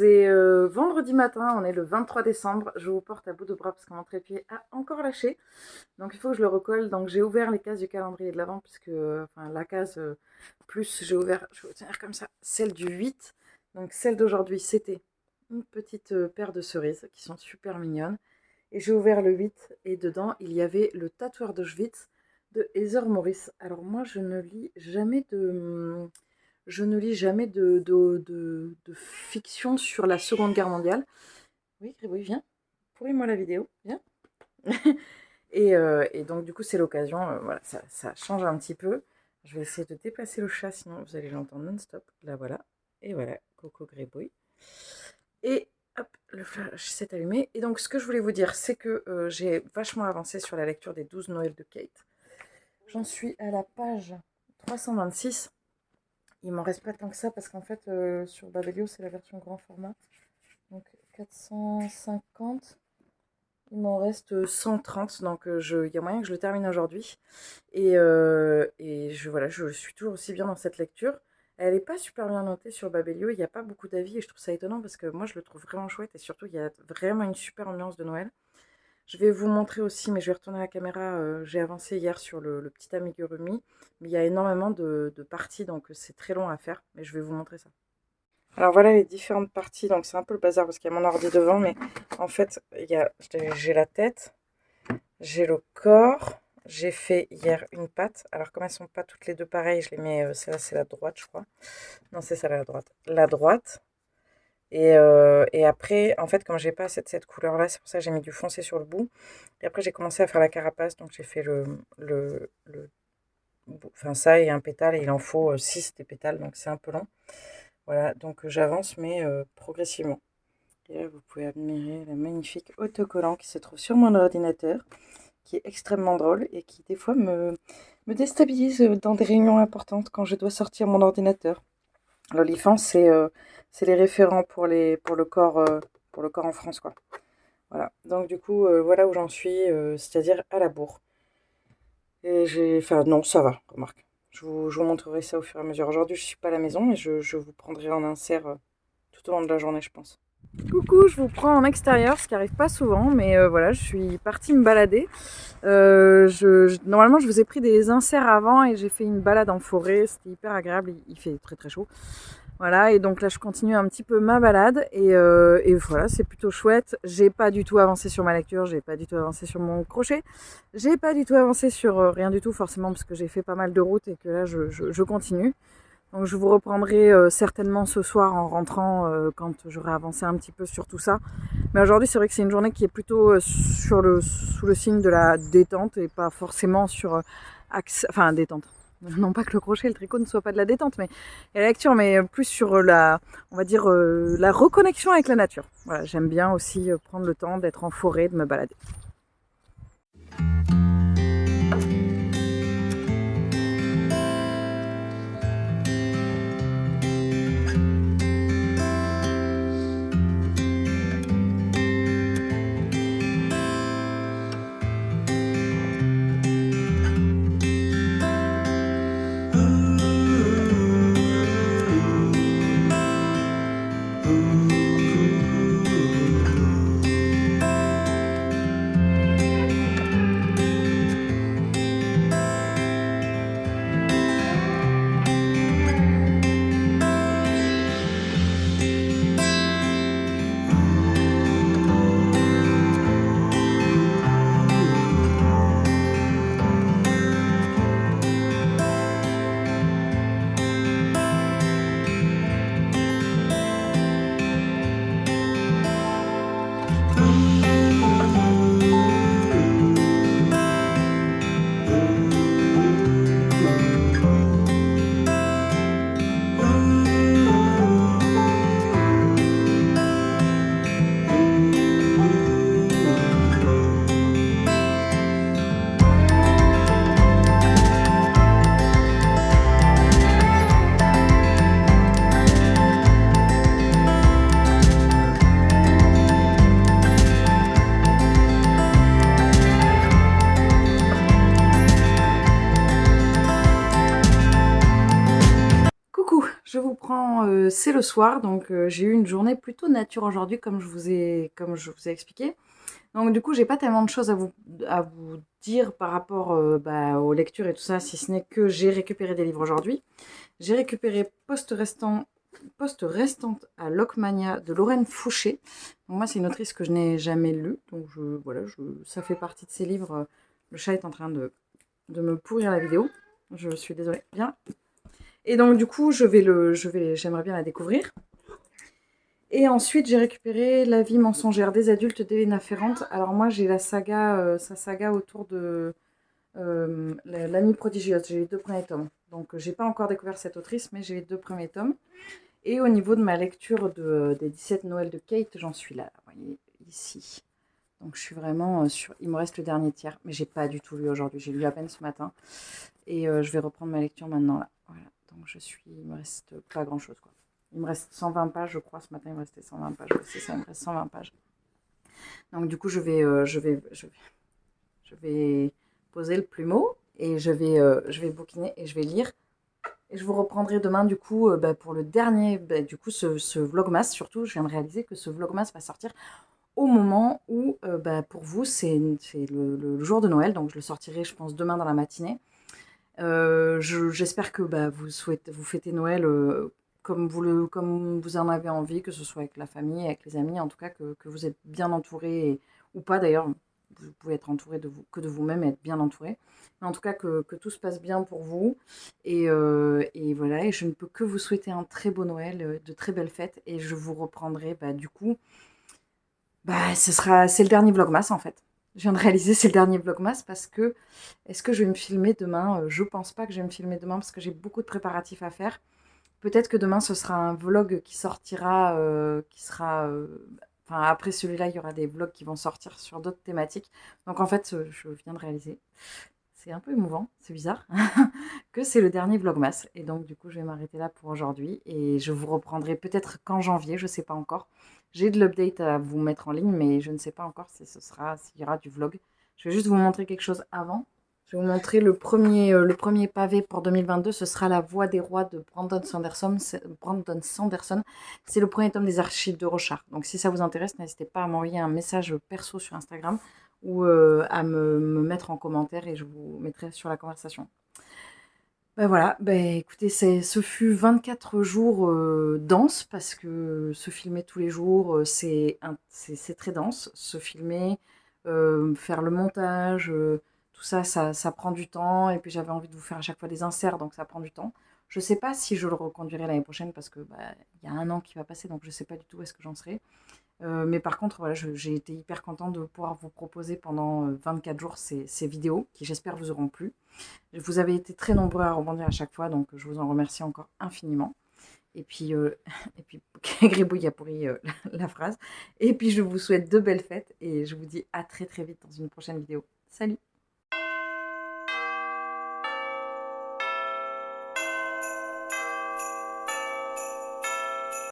C'est vendredi matin, on est le 23 décembre. Je vous porte à bout de bras parce que mon trépied a encore lâché. Donc il faut que je le recolle. Donc j'ai ouvert les cases du calendrier de l'Avent, puisque enfin la case plus j'ai ouvert, je vais vous tenir comme ça, celle du 8. Donc celle d'aujourd'hui, c'était une petite paire de cerises qui sont super mignonnes. Et j'ai ouvert le 8 et dedans il y avait le tatoueur d'Auschwitz de Heather Morris. Alors moi je ne lis jamais de fiction sur la Seconde Guerre mondiale. Oui, Gribouille, viens. Pourris-moi la vidéo, viens. Et donc, du coup, c'est l'occasion. Voilà, ça change un petit peu. Je vais essayer de déplacer le chat, sinon vous allez l'entendre non-stop. Là, voilà. Et voilà, Coco Gribouille. Et hop, le flash s'est allumé. Et donc, ce que je voulais vous dire, c'est que j'ai vachement avancé sur la lecture des 12 Noëls de Kate. J'en suis à la page 326. Il m'en reste pas tant que ça parce qu'en fait, sur Babelio, c'est la version grand format. Donc 450. Il m'en reste 130. Donc il y a moyen que je le termine aujourd'hui. Et voilà, je suis toujours aussi bien dans cette lecture. Elle n'est pas super bien notée sur Babelio. Il n'y a pas beaucoup d'avis et je trouve ça étonnant parce que moi, je le trouve vraiment chouette. Et surtout, il y a vraiment une super ambiance de Noël. Je vais vous montrer aussi, mais je vais retourner à la caméra. J'ai avancé hier sur le petit amigurumi, mais il y a énormément de parties, donc c'est très long à faire, mais je vais vous montrer ça. Alors voilà les différentes parties, donc c'est un peu le bazar parce qu'il y a mon ordi devant, mais en fait, j'ai la tête, j'ai le corps, j'ai fait hier une patte. Alors comme elles sont pas toutes les deux pareilles, je les mets, celle-là c'est la droite je crois. Non c'est celle-là la droite. La droite. Et après, en fait, comme j'ai pas cette couleur-là, c'est pour ça que j'ai mis du foncé sur le bout. Et après, j'ai commencé à faire la carapace, donc j'ai fait enfin ça et un pétale, et il en faut 6 des pétales, donc c'est un peu long. Voilà, donc j'avance, mais progressivement. Et là, vous pouvez admirer le magnifique autocollant qui se trouve sur mon ordinateur, qui est extrêmement drôle et qui, des fois, me déstabilise dans des réunions importantes quand je dois sortir mon ordinateur. L'Olifant, c'est les référents pour le corps en France, quoi. Voilà. Donc du coup, voilà où j'en suis, c'est-à-dire à la bourre. Et enfin non, ça va, remarque. Je vous montrerai ça au fur et à mesure. Aujourd'hui, je suis pas à la maison et je vous prendrai en insert tout au long de la journée, je pense. Coucou, je vous prends en extérieur, ce qui arrive pas souvent, mais voilà, je suis partie me balader. Normalement, je vous ai pris des inserts avant et j'ai fait une balade en forêt. C'était hyper agréable. Il fait très très chaud. Voilà, et donc là, je continue un petit peu ma balade et voilà, c'est plutôt chouette. J'ai pas du tout avancé sur ma lecture, j'ai pas du tout avancé sur mon crochet, j'ai pas du tout avancé sur rien du tout, forcément, parce que j'ai fait pas mal de route et que là, je continue. Donc je vous reprendrai certainement ce soir en rentrant quand j'aurai avancé un petit peu sur tout ça. Mais aujourd'hui, c'est vrai que c'est une journée qui est plutôt sous le signe de la détente et pas forcément sur enfin détente. Non pas que le crochet et le tricot ne soient pas de la détente, mais et la lecture, mais plus sur on va dire la reconnexion avec la nature. Voilà, j'aime bien aussi prendre le temps d'être en forêt, de me balader. reprends, c'est le soir, donc j'ai eu une journée plutôt nature aujourd'hui, comme je vous ai expliqué. Donc du coup, j'ai pas tellement de choses à vous dire par rapport aux lectures et tout ça, si ce n'est que j'ai récupéré des livres aujourd'hui. J'ai récupéré Poste restante à Lockmania de Lorraine Fouché. Donc moi, c'est une autrice que je n'ai jamais lue, donc voilà, ça fait partie de ces livres. Le chat est en train de me pourrir la vidéo. Je suis désolée. Bien. Et donc du coup, j'aimerais bien la découvrir. Et ensuite, j'ai récupéré La vie mensongère des adultes d'Elena Ferrand. Alors moi, j'ai sa saga autour de l'amie prodigieuse. J'ai les 2 premiers tomes. Donc j'ai pas encore découvert cette autrice, mais j'ai les 2 premiers tomes. Et au niveau de ma lecture des 17 Noëls de Kate, j'en suis là, vous voyez, ici. Donc je suis vraiment sur... Il me reste le dernier tiers, mais j'ai pas du tout lu aujourd'hui. J'ai lu à peine ce matin. Et je vais reprendre ma lecture maintenant là. Voilà. Donc il me reste pas grand chose quoi. Il me reste 120 pages, je crois. Ce matin, il me restait 120 pages. Ouais, c'est ça, il me reste 120 pages. Donc du coup, je vais poser le plumeau et je vais bouquiner et je vais lire. Et je vous reprendrai demain du coup pour le dernier, du coup ce vlogmas. Surtout, je viens de réaliser que ce vlogmas va sortir au moment où pour vous c'est le jour de Noël. Donc je le sortirai je pense demain dans la matinée. J'espère que vous fêtez Noël comme vous en avez envie, que ce soit avec la famille, avec les amis, en tout cas que vous êtes bien entouré, ou pas d'ailleurs, vous pouvez être entouré que de vous-même et être bien entouré. Mais en tout cas que tout se passe bien pour vous. Et voilà, et je ne peux que vous souhaiter un très beau Noël, de très belles fêtes, et je vous reprendrai du coup, c'est le dernier vlogmas en fait. Je viens de réaliser, c'est le dernier vlogmas parce que est-ce que je vais me filmer demain? Je pense pas que je vais me filmer demain parce que j'ai beaucoup de préparatifs à faire. Peut-être que demain ce sera un vlog qui sortira, enfin après celui-là, il y aura des vlogs qui vont sortir sur d'autres thématiques. Donc en fait, je viens de réaliser, c'est un peu émouvant, c'est bizarre, que c'est le dernier vlogmas. Et donc du coup, je vais m'arrêter là pour aujourd'hui et je vous reprendrai peut-être qu'en janvier, je sais pas encore. J'ai de l'update à vous mettre en ligne, mais je ne sais pas encore si s'il y aura du vlog. Je vais juste vous montrer quelque chose avant. Je vais vous montrer le premier pavé pour 2022. Ce sera La Voix des Rois de Brandon Sanderson. C'est le premier tome des Archives de Rochard. Donc si ça vous intéresse, n'hésitez pas à m'envoyer un message perso sur Instagram ou à me mettre en commentaire et je vous mettrai sur la conversation. Voilà, écoutez, ce fut 24 jours denses parce que se filmer tous les jours, c'est très dense. Se filmer, faire le montage, tout ça, ça prend du temps. Et puis j'avais envie de vous faire à chaque fois des inserts, donc ça prend du temps. Je ne sais pas si je le reconduirai l'année prochaine parce que il y a un an qui va passer, donc je ne sais pas du tout où est-ce que j'en serai. Mais par contre, voilà, j'ai été hyper contente de pouvoir vous proposer pendant 24 jours ces vidéos qui, j'espère, vous auront plu. Vous avez été très nombreux à rebondir à chaque fois, donc je vous en remercie encore infiniment. Et puis, et puis Gribouille a pourri la phrase. Et puis, je vous souhaite de belles fêtes et je vous dis à très très vite dans une prochaine vidéo. Salut!